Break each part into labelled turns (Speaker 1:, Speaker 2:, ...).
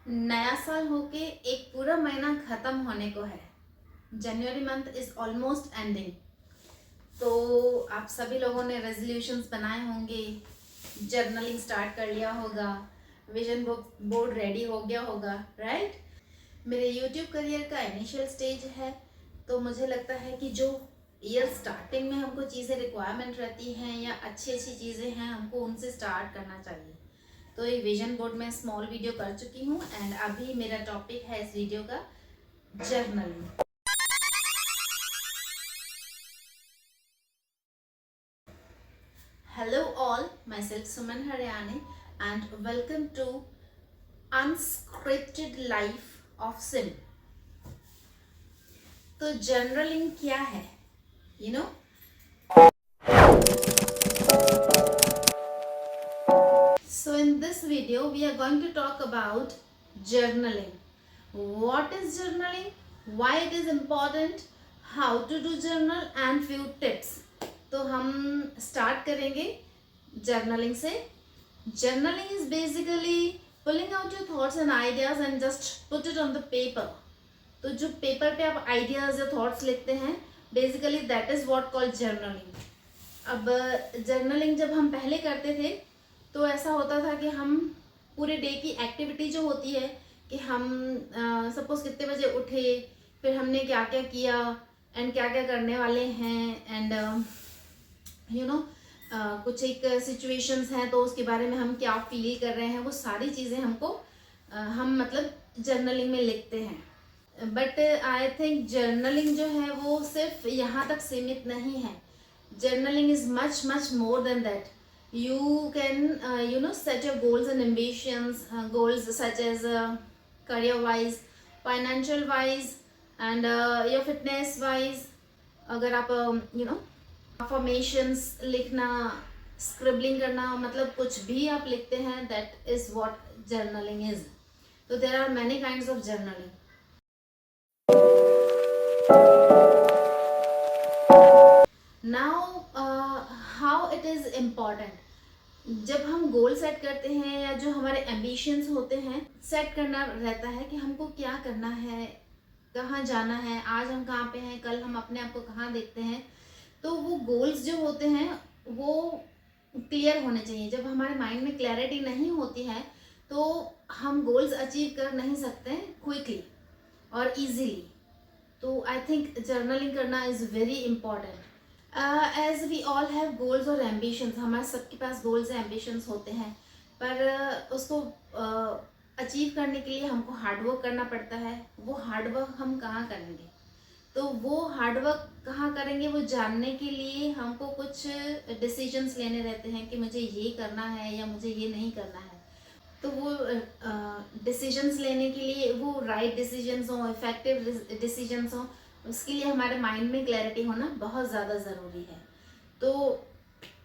Speaker 1: नया साल होके एक पूरा महीना खत्म होने को है। जनवरी मंथ इज ऑलमोस्ट एंडिंग। तो आप सभी लोगों ने रेजोल्यूशंस बनाए होंगे, जर्नलिंग स्टार्ट कर लिया होगा, विजन बोर्ड रेडी हो गया होगा, राइट। मेरे यूट्यूब करियर का इनिशियल स्टेज है, तो मुझे लगता है कि जो ईयर स्टार्टिंग में हमको चीज़ें रिक्वायरमेंट रहती हैं या अच्छी अच्छी चीज़ें हैं, हमको उनसे स्टार्ट करना चाहिए। तो एक विजन बोर्ड में स्मॉल वीडियो कर चुकी हूँ एंड अभी मेरा टॉपिक है इस वीडियो का journaling. Hello all, myself Suman Haryani and welcome to Unscripted Life of Sim। तो जर्नलिंग क्या है, you know? So in this video we are going to talk about journaling. What is journaling? Why it is important? How to do journal and few tips. तो हम start करेंगे journaling से। Journaling is basically pulling out your thoughts and ideas and just put it on the paper. तो जो paper पे आप ideas या thoughts लिखते हैं, basically that is what called journaling. अब जर्नलिंग जब हम पहले करते थे तो ऐसा होता था कि हम पूरे डे की एक्टिविटी जो होती है कि हम सपोज कितने बजे उठे, फिर हमने क्या क्या किया एंड क्या क्या करने वाले हैं एंड यू नो कुछ एक सिचुएशंस हैं तो उसके बारे में हम क्या फील कर रहे हैं, वो सारी चीज़ें हमको हम मतलब जर्नलिंग में लिखते हैं। बट आई थिंक जर्नलिंग जो है वो सिर्फ यहाँ तक सीमित नहीं है। Journaling is much more than that. You can set your goals and ambitions, goals such as career wise, financial wise and your fitness wise। अगर आप affirmations लिखना, scribbling करना, मतलब कुछ भी आप लिखते हैं, that is what journaling is। तो there are many kinds of journaling। Now how it is important. जब हम गोल सेट करते हैं या जो हमारे एम्बिशंस होते हैं, सेट करना रहता है कि हमको क्या करना है, कहाँ जाना है, आज हम कहाँ पे हैं, कल हम अपने आप को कहाँ देखते हैं। तो वो गोल्स जो होते हैं वो क्लियर होने चाहिए। जब हमारे माइंड में क्लैरिटी नहीं होती है तो हम गोल्स अचीव कर नहीं सकते क्विकली और इजीली। तो आई थिंक जर्नलिंग करना is very important. As we all have goals और एम्बिशंस, हमारे सबके पास गोल्स और एम्बिशंस होते हैं, पर उसको अचीव करने के लिए हमको हार्डवर्क करना पड़ता है। वो हार्डवर्क हम कहाँ करेंगे, तो वो हार्डवर्क कहाँ करेंगे वो जानने के लिए हमको कुछ डिसीजंस लेने रहते हैं कि मुझे ये करना है या मुझे ये नहीं करना है। तो वो डिसीजंस लेने के लिए वो राइट डिसीजंस हों, इफेक्टिव डिसीजंस हों, उसके लिए हमारे माइंड में क्लैरिटी होना बहुत ज़्यादा ज़रूरी है। तो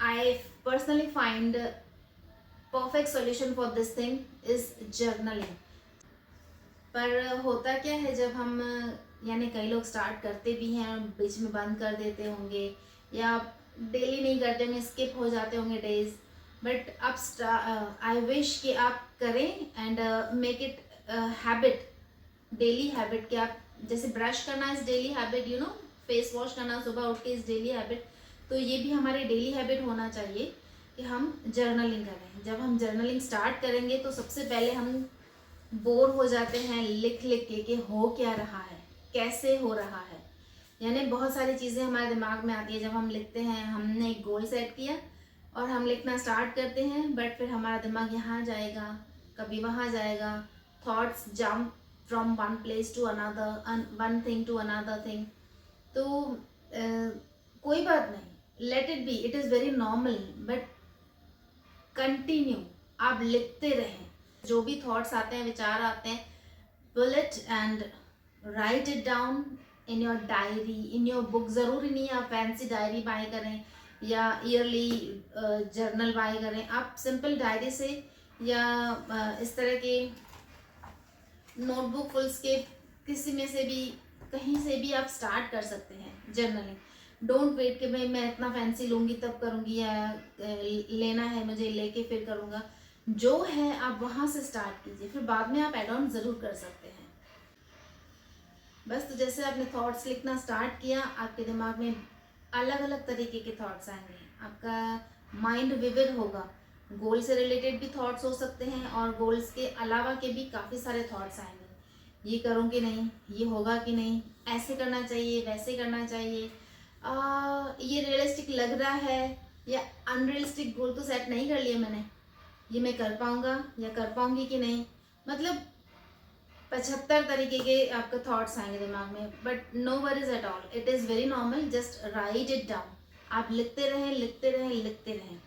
Speaker 1: I personally find perfect solution for this thing is journaling. पर होता क्या है, जब हम यानी कई लोग स्टार्ट करते भी हैं और बीच में बंद कर देते होंगे या डेली नहीं करते होंगे, स्किप हो जाते होंगे डेज। बट आप आई विश कि आप करें and make it habit, daily habit. कि आप जैसे ब्रश करना is daily habit, you know, face wash करना सुबह उठ के इज डेली हैबिट। तो ये भी हमारे डेली हैबिट होना चाहिए कि हम जर्नलिंग करें। जब हम जर्नलिंग स्टार्ट करेंगे तो सबसे पहले हम बोर हो जाते हैं लिख लिख के कि हो क्या रहा है, कैसे हो रहा है। यानी बहुत सारी चीज़ें हमारे दिमाग में आती है जब हम लिखते हैं। हमने एक गोल सेट किया और हम लिखना स्टार्ट करते हैं, बट फिर हमारा दिमाग यहाँ जाएगा, कभी वहाँ जाएगा। Thoughts jump from one place to another, one thing to another thing. तो कोई बात नहीं, let it be, it is very normal, but continue आप लिखते रहें। जो भी थॉट्स आते हैं, विचार आते हैं, pull it and write it down in your diary, in your book. ज़रूरी नहीं है आप फैंसी डायरी बाय करें या ईयरली जर्नल बाय करें। आप सिंपल डायरी से या इस तरह के नोटबुक, फुलस्केप, किसी में से भी, कहीं से भी आप स्टार्ट कर सकते हैं जर्नलिंग। डोंट वेट कि भाई मैं इतना फैंसी लूँगी तब करूँगी या लेना है मुझे लेके फिर करूँगा। जो है आप वहाँ से स्टार्ट कीजिए, फिर बाद में आप एड ऑन ज़रूर कर सकते हैं। बस तो जैसे आपने थॉट्स लिखना स्टार्ट किया, आपके दिमाग में अलग अलग तरीके के थॉट्स आएंगे, आपका माइंड विविड होगा। गोल से रिलेटेड भी थॉट्स हो सकते हैं और गोल्स के अलावा के भी काफ़ी सारे थॉट्स आएंगे। ये करूँ कि नहीं, ये होगा कि नहीं, ऐसे करना चाहिए, वैसे करना चाहिए, ये रियलिस्टिक लग रहा है या अनरियलिस्टिक गोल तो सेट नहीं कर लिया मैंने, ये मैं कर पाऊँगा या कर पाऊँगी कि नहीं। मतलब 75 तरीके के आपके थॉट्स आएंगे दिमाग में, but no worries at all, it is very normal, just write it down. आप लिखते रहें, लिखते रहें, लिखते रहें।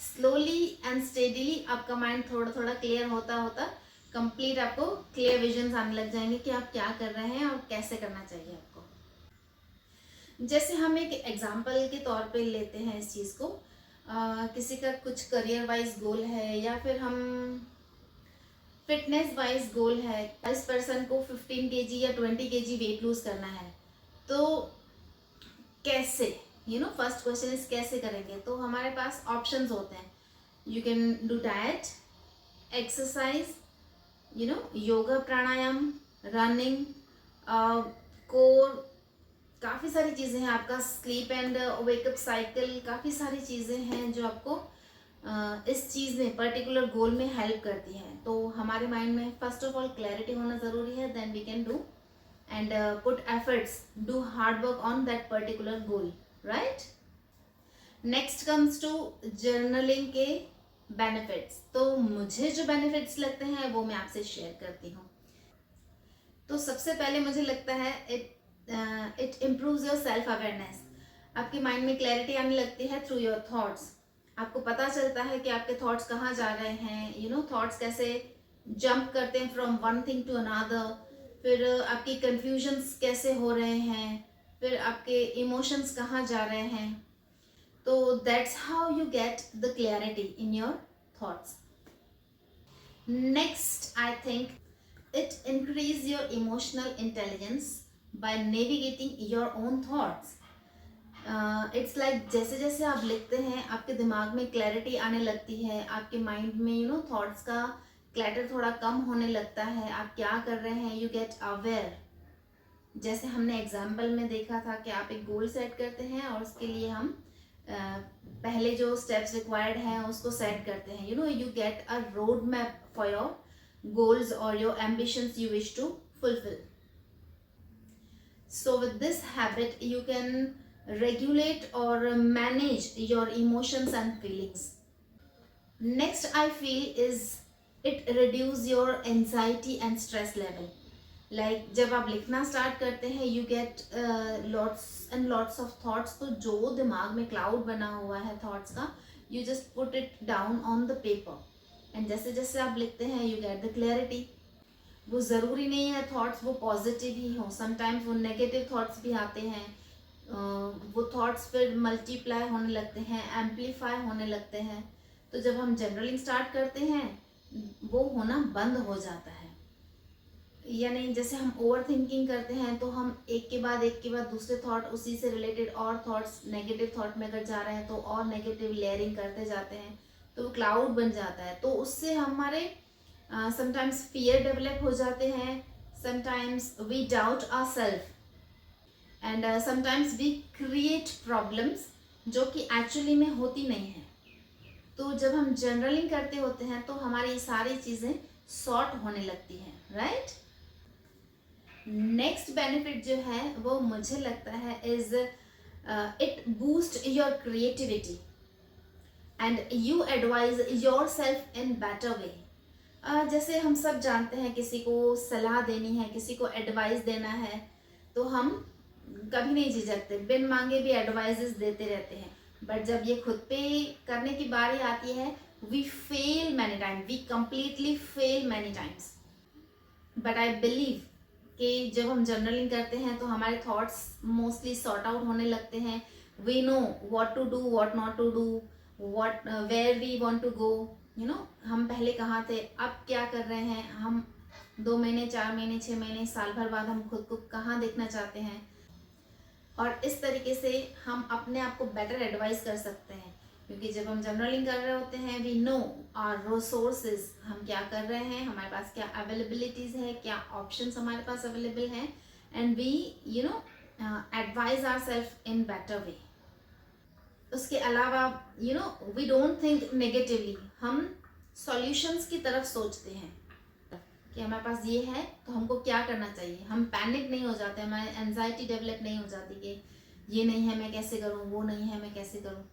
Speaker 1: स्लोली एंड स्टेडीली आपका माइंड थोड़ा थोड़ा क्लियर होता होता कंप्लीट आपको क्लियर विजन्स आने लग जाएंगे कि आप क्या कर रहे हैं और कैसे करना चाहिए आपको। जैसे हम एक एग्जाम्पल के तौर पे लेते हैं इस चीज़ को, किसी का कुछ करियर वाइज गोल है या फिर हम फिटनेस वाइज गोल है, इस पर्सन को 15 केजी या 20 केजी वेट लूज करना है, तो कैसे, फर्स्ट क्वेश्चन इज कैसे करेंगे। तो हमारे पास ऑप्शंस होते हैं, you can do diet, exercise, yoga, pranayama, running, core, काफ़ी सारी चीज़ें हैं, आपका स्लीप एंड वेकअप साइकिल, काफ़ी सारी चीज़ें हैं जो आपको इस चीज़ में पर्टिकुलर गोल में हेल्प करती हैं। तो हमारे माइंड में फर्स्ट ऑफ ऑल क्लैरिटी होना ज़रूरी है, then we can do and put efforts, do hard work on that particular goal, right. Next comes to journaling के बेनिफिट्स। तो मुझे जो बेनिफिट्स लगते हैं वो मैं आपसे शेयर करती हूँ। तो सबसे पहले मुझे लगता है it improves your self awareness. आपके माइंड में क्लैरिटी आने लगती है थ्रू योर थॉट्स। आपको पता चलता है कि आपके थॉट्स कहाँ जा रहे हैं, थॉट्स कैसे जंप करते हैं from one thing to another, फिर आपकी कन्फ्यूजन्स कैसे हो रहे हैं, फिर आपके इमोशंस कहाँ जा रहे हैं। तो that's how you get the clarity in your thoughts. Next, I think it increase your emotional intelligence by navigating your own thoughts. It's like जैसे जैसे आप लिखते हैं आपके दिमाग में क्लैरिटी आने लगती है, आपके माइंड में थॉट्स का क्लैटर थोड़ा कम होने लगता है, आप क्या कर रहे हैं, यू गेट अवेयर। जैसे हमने एग्जाम्पल में देखा था कि आप एक गोल सेट करते हैं और उसके लिए हम पहले जो स्टेप्स रिक्वायर्ड हैं उसको सेट करते हैं, you get a road map for your goals or your ambitions you wish to fulfill. So with this habit you can regulate or manage your emotions and feelings. Next, I feel is it reduce your anxiety and stress level. Like जब आप लिखना start करते हैं you get lots and lots of thoughts, तो जो दिमाग में cloud बना हुआ है थॉट्स का, you just put it down on the paper. And जैसे जैसे आप लिखते हैं यू गेट द क्लैरिटी। वो ज़रूरी नहीं है थॉट्स वो पॉजिटिव ही हो, समटाइम्स वो नेगेटिव थॉट्स भी आते हैं, वो थॉट्स फिर मल्टीप्लाई होने लगते हैं, एम्पलीफाई होने लगते हैं। तो जब हम जनरलिंग स्टार्ट करते हैं वो होना बंद हो जाता है। यानी जैसे हम ओवर थिंकिंग करते हैं तो हम एक के बाद दूसरे थॉट, उसी से रिलेटेड और थॉट्स, नेगेटिव थॉट में अगर जा रहे हैं तो और नेगेटिव लेयरिंग करते जाते हैं, तो वो क्लाउड बन जाता है। तो उससे हमारे समटाइम्स फियर डेवलप हो जाते हैं, sometimes we doubt ourselves and sometimes we create problems जो कि एक्चुअली में होती नहीं है। तो जब हम जर्नलिंग करते होते हैं तो हमारी सारी चीज़ें सॉर्ट होने लगती हैं, राइट। नेक्स्ट बेनिफिट जो है वो मुझे लगता है is it boost your creativity and you advise your self in better वे। जैसे हम सब जानते हैं किसी को सलाह देनी है, किसी को एडवाइस देना है, तो हम कभी नहीं झिझकते, बिन मांगे भी एडवाइजेस देते रहते हैं। बट जब ये खुद पे करने की बारी आती है we fail many time, we completely fail many times. But I believe कि जब हम जर्नलिंग करते हैं तो हमारे थॉट्स मोस्टली सॉर्ट आउट होने लगते हैं। We know what to do, what not to do, what where we want to go, हम पहले कहाँ थे, अब क्या कर रहे हैं, हम 2 महीने, 4 महीने, 6 महीने, साल भर बाद हम खुद को कहाँ देखना चाहते हैं। और इस तरीके से हम अपने आप को बेटर एडवाइस कर सकते हैं। क्योंकि जब हम जर्नलिंग कर रहे होते हैं वी नो आवर रिसोर्सेज, हम क्या कर रहे हैं, हमारे पास क्या अवेलेबिलिटीज है, क्या ऑप्शंस हमारे पास अवेलेबल हैं, and we advise our self in better way. उसके अलावा वी डोंट थिंक नेगेटिवली, हम सॉल्यूशंस की तरफ सोचते हैं कि हमारे पास ये है तो हमको क्या करना चाहिए। हम पैनिक नहीं हो जाते, हमारी एंजाइटी डेवलप नहीं हो जाती कि ये नहीं है मैं कैसे करूँ, वो नहीं है मैं कैसे करूँ।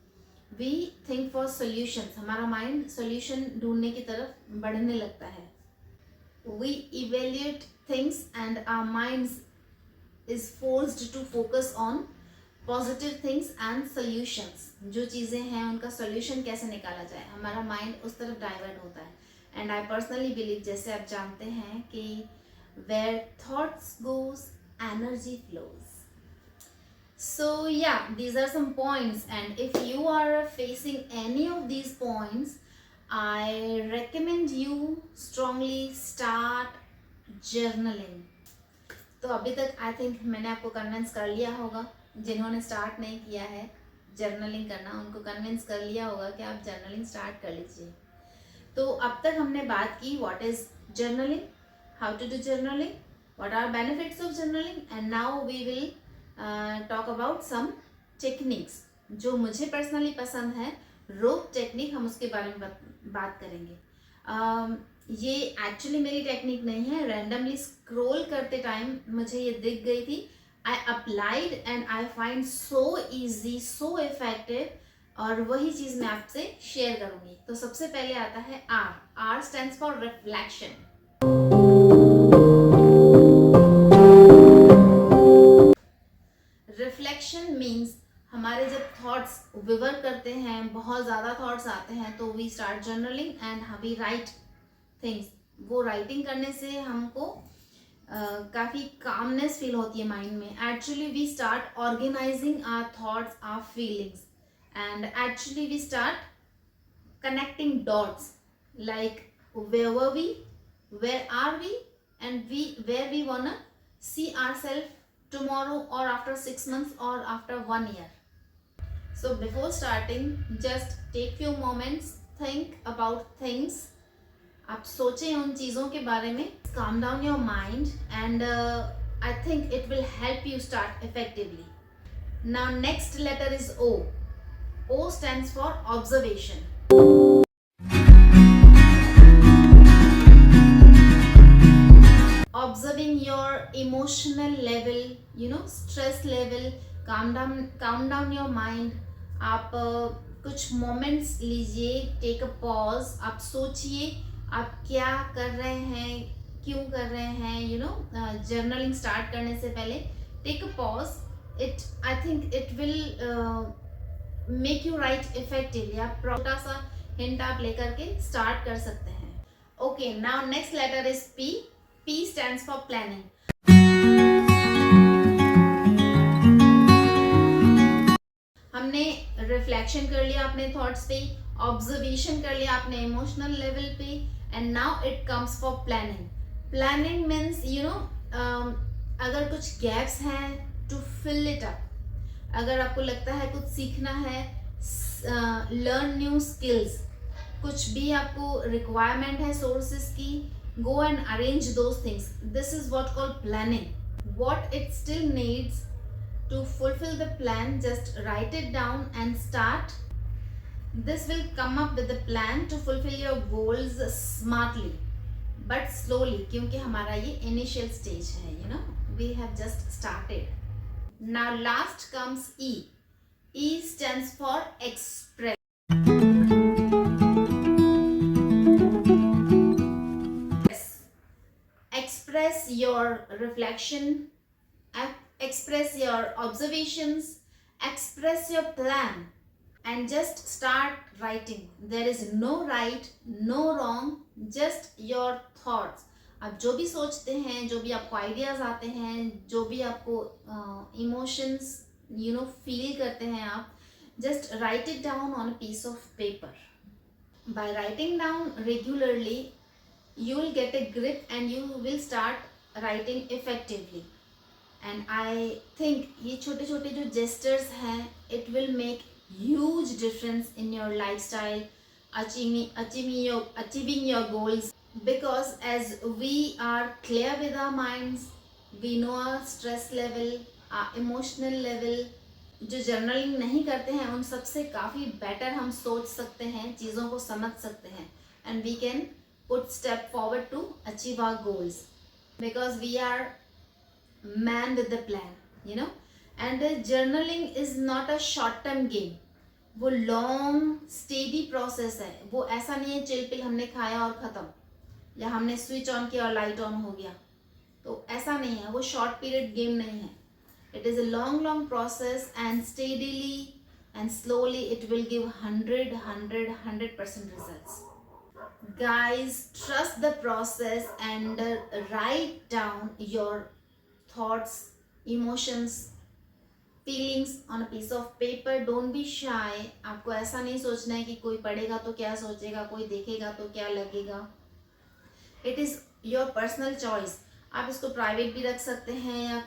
Speaker 1: वी थिंक फॉर सोल्यूशंस, हमारा माइंड सोल्यूशन ढूंढने की तरफ बढ़ने लगता है। We evaluate things and our minds is forced to focus on positive things and solutions. जो चीज़ें हैं उनका सोल्यूशन कैसे निकाला जाए, हमारा माइंड उस तरफ डाइवर्ट होता है। एंड आई पर्सनली बिलीव, जैसे आप जानते हैं कि where thoughts goes energy flows. So yeah, these are some points, and if you are facing any of these points, I recommend you strongly start journaling. तो अभी तक आई थिंक मैंने आपको कन्विंस कर लिया होगा, जिन्होंने स्टार्ट नहीं किया है जर्नलिंग करना उनको कन्विंस कर लिया होगा कि आप जर्नलिंग स्टार्ट कर लीजिए। तो अब तक हमने बात की what is journaling, how to do journaling, what are benefits of journaling, and now we will talk about some techniques जो मुझे पर्सनली पसंद है। रोप टेक्निक, हम उसके बारे में बात करेंगे। ये एक्चुअली मेरी टेक्निक नहीं है, रैंडमली स्क्रॉल करते टाइम मुझे ये दिख गई थी। I applied and I find so easy, so effective, और वही चीज़ मैं आपसे शेयर करूंगी। तो सबसे पहले आता है R. R stands for reflection. Reflection means हमारे जब थॉट्स विवर करते हैं, बहुत ज़्यादा थॉट्स आते हैं, तो we start journaling and we write things. वो राइटिंग करने से हमको काफ़ी कामनेस फील होती है माइंड में। Actually we start organizing our thoughts, our feelings, and actually we start connecting dots, like where were we, where are we, and where we wanna see ourselves tomorrow, or after 6 months, or after 1 year. So before starting, just take few moments, think about things. आप सोचें उन चीज़ों के बारे में, calm down your mind, and I think it will help you start effectively. Now next letter is O. O stands for observation. Observing your emotional level, stress level, calm down your mind. आप कुछ moments लीजिए, take a pause. आप सोचिए आप क्या कर रहे हैं, क्यों कर रहे हैं, journaling start करने से पहले take a pause. I think it will make you right effectively. आप छोटा सा हिंट आप लेकर के स्टार्ट कर सकते हैं। Okay, now next letter is P. P stands for planning. हमने रिफ्लेक्शन कर लिया अपने थॉट्स पे, ऑब्जर्वेशन कर लिया अपने इमोशनल लेवल पे, and now it comes for planning. Planning means अगर कुछ गैप्स हैं टू फिल इट अप। अगर आपको लगता है कुछ सीखना है, लर्न न्यू स्किल्स, कुछ भी आपको रिक्वायरमेंट है सोर्सेज की, go and arrange those things. This is what called planning. What it still needs to fulfil the plan, just write it down and start. This will come up with the plan to fulfil your goals smartly but slowly, क्योंकि हमारा ये initial stage है, we have just started. Now last comes E. E stands for express. Express your reflection, express your observations, express your plan, and just start writing. There is no right, no wrong, just your thoughts. आप जो भी सोचते हैं, जो भी आपको ideas आते हैं, जो भी आपको इमोशंस फील करते हैं, आप just write it down on a piece of paper. By writing down regularly you will get a grip and you will start writing effectively. And I think ये छोटे छोटे जो gestures हैं, it will make huge difference in your lifestyle, achieving your goals. Because as we are clear with our minds, we know our stress level, our emotional level. जो journaling नहीं करते हैं उन सबसे काफ़ी बेटर हम सोच सकते हैं, चीज़ों को समझ सकते हैं, and we can put step forward to achieve our goals, because we are man with the plan, you know. And journaling is not a short term game. वो लॉन्ग स्टेडी प्रोसेस है. वो ऐसा नहीं है चिल पिल हमने खाया और ख़त्म, या हमने स्विच ऑन किया और लाइट ऑन हो गया. तो ऐसा नहीं है, वो शॉर्ट पीरियड गेम नहीं है. It is a long process, and steadily and slowly it will give 100% results. Guys, trust the process and write down your thoughts, emotions, feelings on a piece of paper. Don't be shy. आपको ऐसा नहीं सोचना है कि कोई पढ़ेगा तो क्या सोचेगा, कोई देखेगा तो क्या लगेगा. It is your personal choice. आप इसको प्राइवेट भी रख सकते हैं,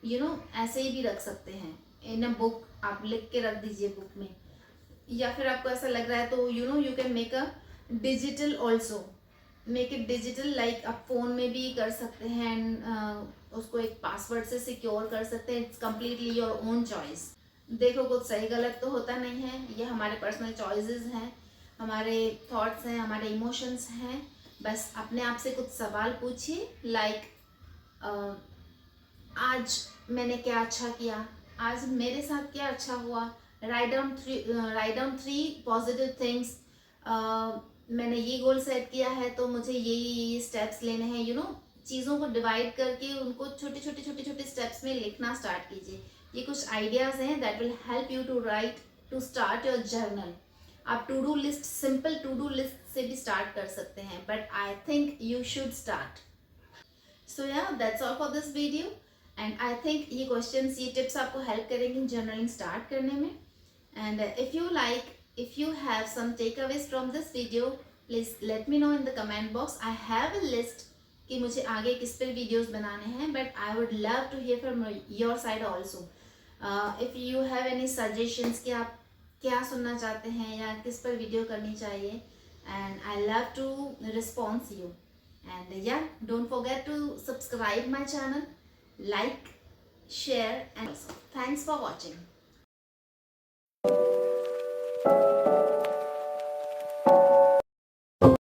Speaker 1: या ऐसे ही भी रख सकते हैं. इन अ बुक आप लिख के रख दीजिए बुक में, या फिर आपको ऐसा लग रहा है तो you can make a digital also. Make it digital, like आप फ़ोन में भी कर सकते हैं, उसको एक पासवर्ड से सिक्योर कर सकते हैं. It's completely your own choice. देखो, कुछ सही गलत तो होता नहीं है, ये हमारे पर्सनल चॉइसेस हैं, हमारे थॉट्स हैं, हमारे इमोशंस हैं. बस अपने आप से कुछ सवाल पूछिए, लाइक आज मैंने क्या अच्छा किया, आज मेरे साथ क्या अच्छा हुआ. Write down 3 positive things. मैंने ये गोल सेट किया है तो मुझे ये स्टेप्स लेने हैं. चीज़ों को डिवाइड करके उनको छोटे छोटे स्टेप्स में लिखना स्टार्ट कीजिए. ये कुछ आइडियाज़ हैं that will help you to start your journal. आप to do list, simple to do list से भी स्टार्ट कर सकते हैं, but I think you should start. So yeah that's all for this video, and I think ये questions, ये tips आपको help करेंगे जर्नलिंग स्टार्ट करने में. And if you have some takeaways from this video, please let me know in the comment box. I have a list कि मुझे आगे किस पर वीडियोस बनाने हैं, but I would love to hear from your side also. If you have any suggestions कि आप क्या सुनना चाहते हैं या किस पर वीडियो करनी चाहिए, and I love to respond you. And yeah, don't forget to subscribe my channel, like, share, and also thanks for watching.